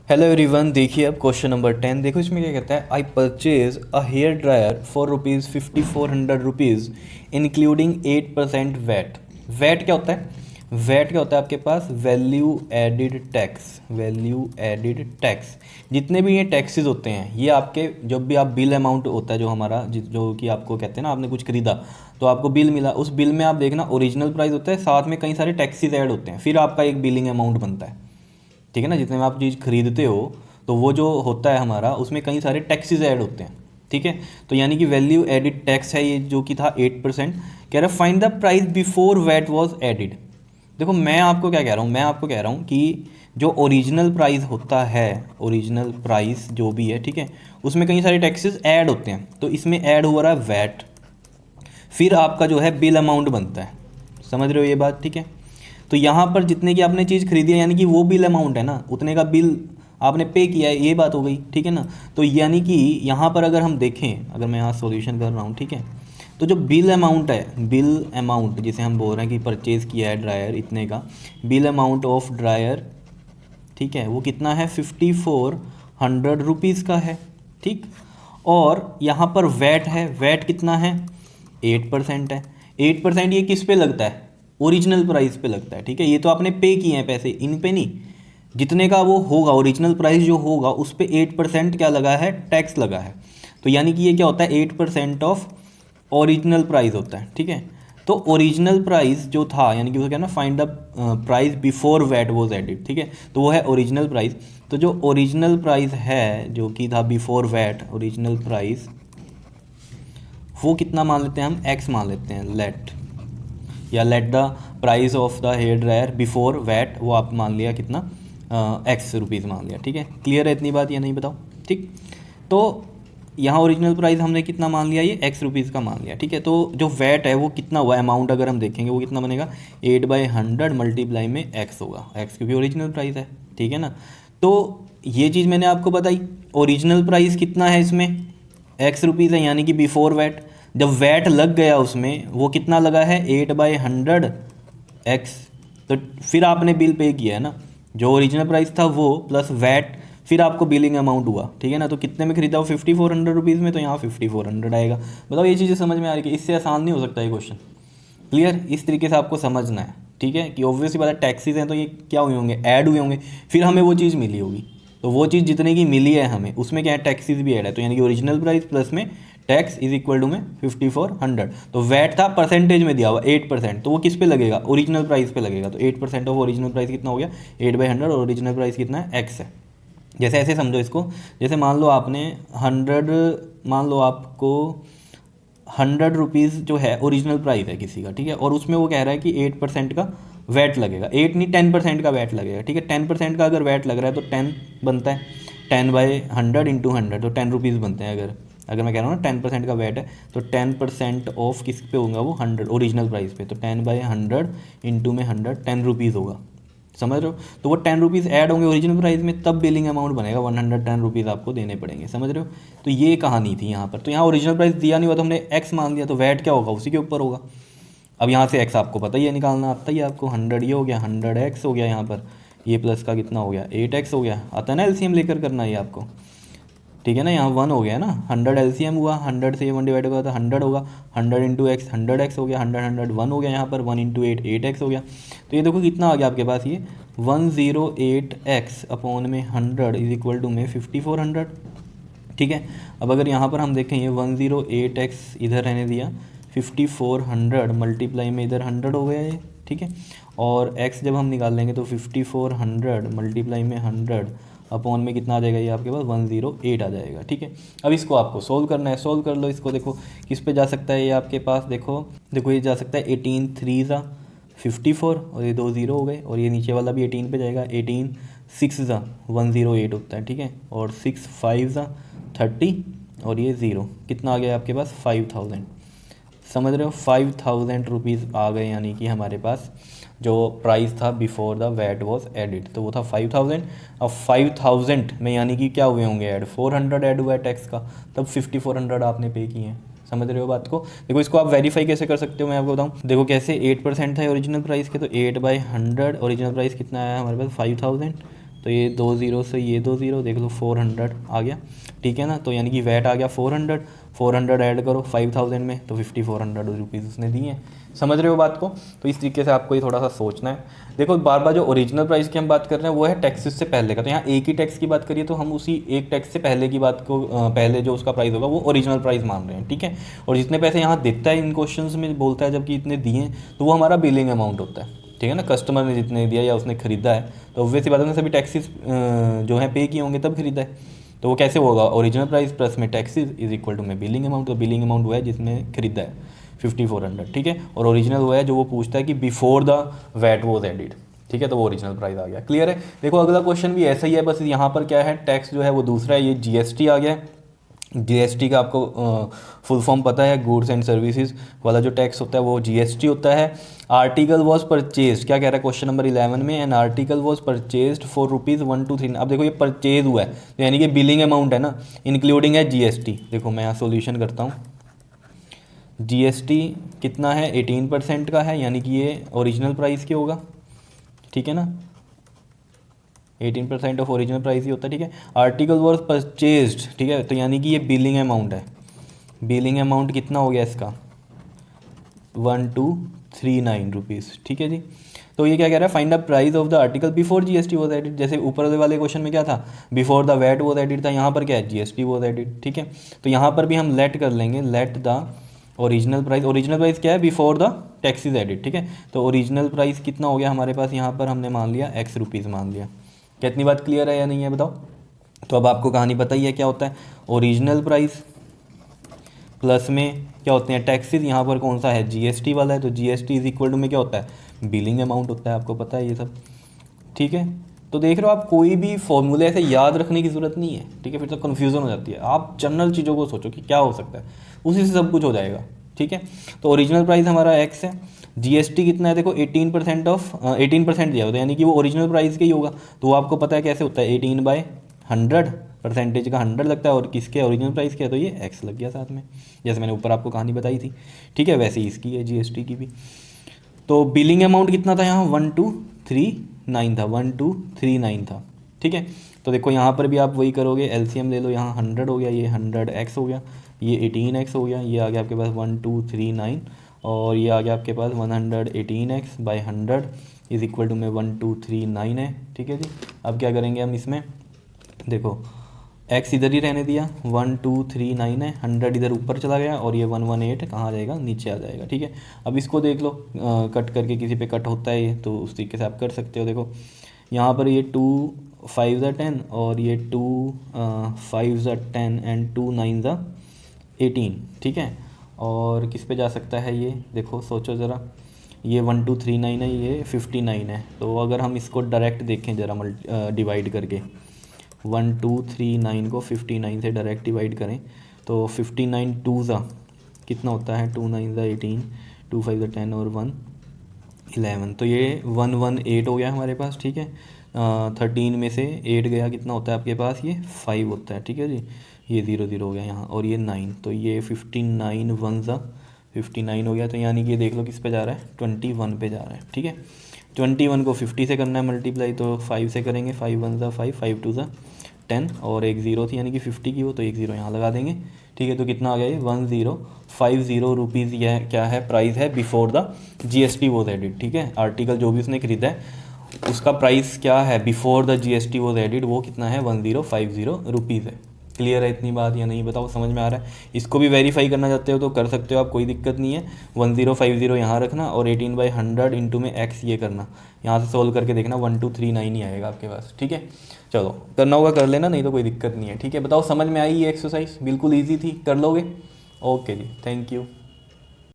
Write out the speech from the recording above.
Hello everyone, देखिए अब question number 10। देखो इसमें क्या कहता है, I purchase a hair dryer for ₹5400 including 8% VAT. VAT क्या होता है? वैट क्या होता है आपके पास? Value added tax. Value added tax, जितने भी ये टैक्सेस होते हैं ये आपके, जब भी आप बिल अमाउंट होता है जो हमारा जो कि आपको कहते हैं ना, आपने कुछ खरीदा तो आपको बिल मिला, उस बिल में आप देखना ओरिजिनल प्राइस होता है, साथ में कई सारे टैक्सेस ऐड होते हैं, फिर आपका एक बिलिंग अमाउंट बनता है। ठीक है ना, जितने में आप चीज़ खरीदते हो तो वो जो होता है हमारा, उसमें कई सारे टैक्सेस ऐड होते हैं। ठीक है, तो यानी कि वैल्यू एडिड टैक्स है ये, जो कि था 8%। कह रहा है find the price before VAT was added. देखो मैं आपको क्या कह रहा हूँ, मैं आपको कह रहा हूँ कि जो ओरिजिनल प्राइस होता है, ओरिजिनल प्राइस जो भी है, ठीक है, उसमें कई सारे टैक्सेस ऐड होते हैं, तो इसमें ऐड हो रहा है वैट, फिर आपका जो है बिल अमाउंट बनता है। समझ रहे हो ये बात? ठीक है, तो यहाँ पर जितने की आपने चीज़ खरीदी है, यानी कि वो बिल अमाउंट है ना, उतने का बिल आपने पे किया है, ये बात हो गई। ठीक है ना, तो यानी कि यहाँ पर अगर हम देखें, अगर मैं यहाँ सॉल्यूशन कर रहा हूँ, ठीक है, तो जो बिल अमाउंट है, बिल अमाउंट जिसे हम बोल रहे हैं कि परचेज़ किया है ड्रायर इतने का, बिल अमाउंट ऑफ ड्रायर, ठीक है, वो कितना है? ₹5400 का है। ठीक, और यहाँ पर वैट है, वैट कितना है? 8% है। 8% ये किस पे लगता है? ओरिजिनल प्राइस पे लगता है। ठीक है, ये तो आपने पे किए हैं पैसे, इन पे नहीं। जितने का वो होगा ओरिजिनल प्राइस जो होगा, उस पे 8% क्या लगा है? टैक्स लगा है। तो यानी कि ये क्या होता है? 8% ऑफ ओरिजिनल प्राइस होता है। ठीक है, तो ओरिजिनल प्राइस जो था, यानी कि वो क्या ना, find the price before VAT was added. ठीक है, तो वो है ओरिजिनल प्राइस। तो जो ओरिजिनल प्राइस है, जो कि था बिफोर वैट, ओरिजिनल प्राइस वो कितना मान लेते हैं हम? एक्स मान लेते हैं, लेट, या let the price of the hair dryer before VAT, वो आप मान लिया कितना? एक्स रुपीज़ मान लिया। ठीक है, क्लियर है इतनी बात या नहीं बताओ? ठीक, तो यहाँ ओरिजिनल प्राइस हमने कितना मान लिया? ये एक्स रुपीज़ का मान लिया। ठीक है, तो जो वैट है वो कितना हुआ? अमाउंट अगर हम देखेंगे वो कितना बनेगा? 8/100 मल्टीप्लाई में एक्स होगा, एक्स क्योंकि ओरिजिनल प्राइस है। ठीक है ना, तो ये चीज़ मैंने आपको बताई। ओरिजिनल प्राइस कितना है इसमें? एक्स रुपीज़ है, यानी कि बिफोर वैट। जब वैट लग गया उसमें, वो कितना लगा है? 8/100 एक्स। तो फिर आपने बिल पे किया है ना, जो ओरिजिनल प्राइस था वो प्लस वैट, फिर आपको बिलिंग अमाउंट हुआ। ठीक है ना, तो कितने में खरीदा? वो ₹5400 में, तो यहाँ 5400 आएगा। बताओ ये चीज़ें समझ में आ रही है? इससे आसान नहीं हो सकता ये क्वेश्चन। क्लियर? इस तरीके से आपको समझना है। ठीक है, कि ऑब्वियसली बात है, टैक्सेस हैं तो ये क्या हुए होंगे? ऐड हुए होंगे, फिर हमें वो चीज़ मिली होगी। तो वो चीज़ जितने की मिली है हमें, उसमें क्या है? टैक्सेस भी ऐड है, तो यानी कि ओरिजिनल प्राइस प्लस में टैक्स इज इक्वल टू में 5400। तो वैट था परसेंटेज में दिया हुआ 8%, तो वो किस पे लगेगा? ओरिजिनल प्राइस पे लगेगा। तो 8% ऑफ ओरिजिनल प्राइस कितना हो गया? 8/100, और ओरिजिनल प्राइस कितना है? एक्स है। जैसे ऐसे समझो इसको, जैसे मान लो आपने 100, मान लो आपको ₹100 जो है ओरिजिनल प्राइस है किसी का, ठीक है, और उसमें वो कह रहा है कि 8% का वैट लगेगा। 8 नहीं, 10% का वैट लगेगा। ठीक है, 10% का अगर वैट लग रहा है तो 10 बनता है, 10/100 इंटू 100, तो ₹10 बनते हैं। अगर अगर मैं कह रहा हूँ ना 10% का वैट है, तो 10% ऑफ किस पे होगा? वो 100 ओरिजिनल प्राइस पे, तो 10/100 इंटू में 100, ₹10 होगा। समझ रहे हो? तो वो ₹10 ऐड होंगे ओरिजिनल प्राइस में, तब बिलिंग अमाउंट बनेगा, ₹110 आपको देने पड़ेंगे। समझ रहे हो? तो ये कहानी थी यहाँ पर। तो यहाँ ओरिजिनल प्राइस दिया नहीं हुआ, तो हमने एक्स मान लिया, तो वैट क्या होगा? उसी के ऊपर होगा। अब यहाँ से एक्स आपको पता ही है, निकालना आता ही है आपको। 100 ये हो गया, 100x हो गया, यहाँ पर ये प्लस का कितना हो गया? 8x हो गया। आता है ना एलसीएम लेकर करना ये आपको। ठीक है ना, यहाँ 1 हो गया ना, 100 एलसीएम हुआ, 100 से ये 1 डिवाइड होगा तो 100 होगा, 100 इंटू एक्स 100x हो गया, 100 100 1 हो गया, यहाँ पर 1 इंटू 8 8x हो गया। तो ये देखो कितना आ गया आपके पास? ये 108x अपॉन में 100 इज इक्वल टू में 5400। ठीक है, अब अगर यहाँ पर हम देखें, ये 108x इधर रहने दिया, 5400 मल्टीप्लाई में इधर 100 हो गया ये। ठीक है, और x जब हम निकाल लेंगे तो 5400 मल्टीप्लाई में 100 अपॉन में कितना आ जाएगा? ये आपके पास 108 आ जाएगा। ठीक है, अब इसको आपको सोल्व करना है, सोल्व कर लो इसको। देखो किस पे जा सकता है ये आपके पास? देखो देखो ये जा सकता है 18 3 ज़ा 54, और ये 2 0 हो गए, और ये नीचे वाला भी 18 पे जाएगा। 18 6 ज़ा 108 होता है। ठीक है, और 6 5 ज़ा 30, और ये 0 कितना आ गया आपके पास? 5000। समझ रहे हो? 5000 आ गए, यानी कि हमारे पास जो प्राइस था before the VAT was added, तो वो था 5000। अब 5000 में यानी कि क्या हुए होंगे ऐड? 400 ऐड हुआ है टैक्स का, तब 5400 आपने पे किए हैं। समझ रहे हो बात को? देखो इसको आप वेरीफाई कैसे कर सकते हो, मैं आपको बताऊं। देखो कैसे, 8% था ओरिजिनल प्राइस के, तो 8/100 ओरिजिनल प्राइस कितना आया हमारे पास? 5000 तो ये 2 ज़ीरो से ये 2 ज़ीरो, देख लो 400 आ गया, ठीक है ना। तो यानी कि वैट आ गया 400 ऐड करो 5000 में, तो 5400 रुपीज़ उसने दिए हैं। समझ रहे हो बात को? तो इस तरीके से आपको ये थोड़ा सा सोचना है। देखो बार बार जो ओरिजिनल प्राइस की हम बात कर रहे हैं वो है टैक्सेस से पहले का, तो यहाँ एक ही टैक्स की बात करिए तो हम उसी एक टैक्स से पहले की बात को पहले जो उसका प्राइस होगा वो ओरिजिनल प्राइस मान रहे हैं, ठीक है। और जितने पैसे यहाँ देता है इन क्वेश्चंस में बोलता है जबकि इतने दिए तो वो हमारा बिलिंग अमाउंट होता है, ठीक है ना। कस्टमर ने जितने दिया या उसने खरीदा है तो ऑब्वियसली बात है सभी टैक्सेस जो है पे किए होंगे तब खरीदा है, तो वो कैसे होगा, ओरिजिनल प्राइस प्लस में टैक्सेस इज इक्वल टू में बिलिंग अमाउंट। तो बिलिंग अमाउंट वो है जिसमें खरीदा है 5400, ठीक है। और ओरिजिनल वो है जो वो पूछता है कि before the VAT was added, ठीक है, तो वो ओरिजिनल प्राइस आ गया। क्लियर है? देखो अगला क्वेश्चन भी ऐसा ही है, बस यहाँ पर क्या है, टैक्स जो है वो दूसरा है, ये जीएसटी आ गया। जीएसटी का आपको फुल फॉर्म पता है, गुड्स एंड सर्विसेज वाला जो टैक्स होता है वो जीएसटी होता है। आर्टिकल वॉज परचेज, क्या कह रहा है क्वेश्चन नंबर 11 में, an article was purchase for ₹1,239। अब देखो ये परचेज हुआ है तो यानी कि बिलिंग अमाउंट है ना, इंक्लूडिंग है जीएसटी। देखो मैं यहाँ सोल्यूशन करता हूँ। जीएसटी कितना है, 18% का है, यानी कि ये ओरिजिनल प्राइस के होगा, ठीक है ना। 18% ऑफ ओरिजिनल प्राइस ही होता है, ठीक है। आर्टिकल वॉज परचेज्ड, ठीक है, तो यानी कि ये बिलिंग अमाउंट है। बिलिंग अमाउंट कितना हो गया इसका, 1239 रुपीज़, ठीक है जी। तो ये क्या कह रहा है, find the price of the article before GST was added. जैसे ऊपर वाले क्वेश्चन में क्या था, before the VAT was added था, यहाँ पर क्या है, जीएसटी वॉज एडिड, ठीक है। तो यहाँ पर भी हम लेट कर लेंगे, let the original price. Original price क्या है, बिफोर द टैक्सेस एडिड, ठीक है। तो ओरिजिनल प्राइस कितना हो गया हमारे पास, यहाँ पर हमने मान लिया एक्स रुपीज़ मान लिया। कितनी बात क्लियर है या नहीं है बताओ? तो अब आपको कहानी पता ही है क्या होता है, ओरिजिनल प्राइस प्लस में क्या होते हैं टैक्सेस, यहाँ पर कौन सा है, जीएसटी वाला है, तो जीएसटी इज इक्वल टू में क्या होता है, बिलिंग अमाउंट होता है, आपको पता है ये सब, ठीक है। तो देख रहे हो आप, कोई भी फॉर्मूले ऐसे याद रखने की ज़रूरत नहीं है, ठीक है, फिर तो कन्फ्यूज़न हो जाती है। आप जनरल चीज़ों को सोचो कि क्या हो सकता है, उसी से सब कुछ हो जाएगा, ठीक है। तो ओरिजिनल प्राइस हमारा एक्स है, जीएसटी कितना है, देखो 18% दिया होता है, यानी कि वो ओरिजिनल प्राइस का ही होगा। तो वो आपको पता है कैसे होता है, 18/100, परसेंटेज का 100 लगता है, और किसके ओरिजिनल प्राइस क्या है, तो ये एक्स लग गया साथ में, जैसे मैंने ऊपर आपको कहानी बताई थी, ठीक है। वैसे ही इसकी है जीएसटी की भी। तो बिलिंग अमाउंट कितना था यहाँ, 1239 था, 1239 था, ठीक है। तो देखो यहाँ पर भी आप वही करोगे, एलसीएम ले लो, यहाँ 100 हो गया, ये 100x हो गया, ये 18x हो गया, ये आ गया आपके पास 1239, और ये आ गया आपके पास 118x/100 इज इक्वल टू में 1239 है, ठीक है जी। अब क्या करेंगे हम इसमें, देखो x इधर ही रहने दिया, 1239 है, 100 इधर ऊपर चला गया, और ये 118 कहाँ आ जाएगा, नीचे आ जाएगा, ठीक है। अब इसको देख लो, कट करके किसी पे कट होता है ये, तो उस तरीके से आप कर सकते हो। देखो यहाँ पर ये 2 5 ज़ा 10, और ये 2 5 ज़ा 10 एंड 2 9 ज़ा 18, ठीक है। और किस पे जा सकता है ये, देखो सोचो ज़रा, ये 1239 है, ये 59 है, तो अगर हम इसको डायरेक्ट देखें ज़रा डिवाइड करके, 1239 को 59 से डायरेक्ट डिवाइड करें तो 59 2 ज़ा कितना होता है, 2 9 ज़ा 18, 2 5 ज़ा 10 और 1 11, तो ये 118 हो गया हमारे पास, ठीक है। 13 में से 8 गया, कितना होता है आपके पास, ये 5 होता है, ठीक है जी। ये 0 0 हो गया यहाँ, और ये 9, तो ये 59 1 ज़ा 59 हो गया। तो यानी कि ये देख लो किस पे जा रहा है, 21 पे जा रहा है, ठीक है। 21 को 50 से करना है मल्टीप्लाई, तो 5 से करेंगे, 5 1 ज़ा 5, 5 2 ज़ा 10, और एक 0 थी यानी कि 50 की हो, तो एक 0 यहाँ लगा देंगे, ठीक है। तो कितना आ गया ये, 1050 रुपीज़, यह क्या है, प्राइस है before the GST was added, ठीक है। आर्टिकल जो भी उसने खरीदा है उसका प्राइस क्या है before the GST was added, वो कितना है, 1050 रुपीज़ है। क्लियर है इतनी बात या नहीं बताओ, समझ में आ रहा है? इसको भी वेरीफाई करना चाहते हो तो कर सकते हो आप, कोई दिक्कत नहीं है। 1050 यहाँ रखना, और 18/100 इंटू में एक्स ये करना, यहाँ से सोल्व करके देखना 1239 ही आएगा आपके पास, ठीक है। चलो करना होगा कर लेना, नहीं तो कोई दिक्कत नहीं है, ठीक है। बताओ समझ में आई ये एक्सरसाइज, बिल्कुल ईजी थी, कर लोगे? ओके जी, थैंक यू।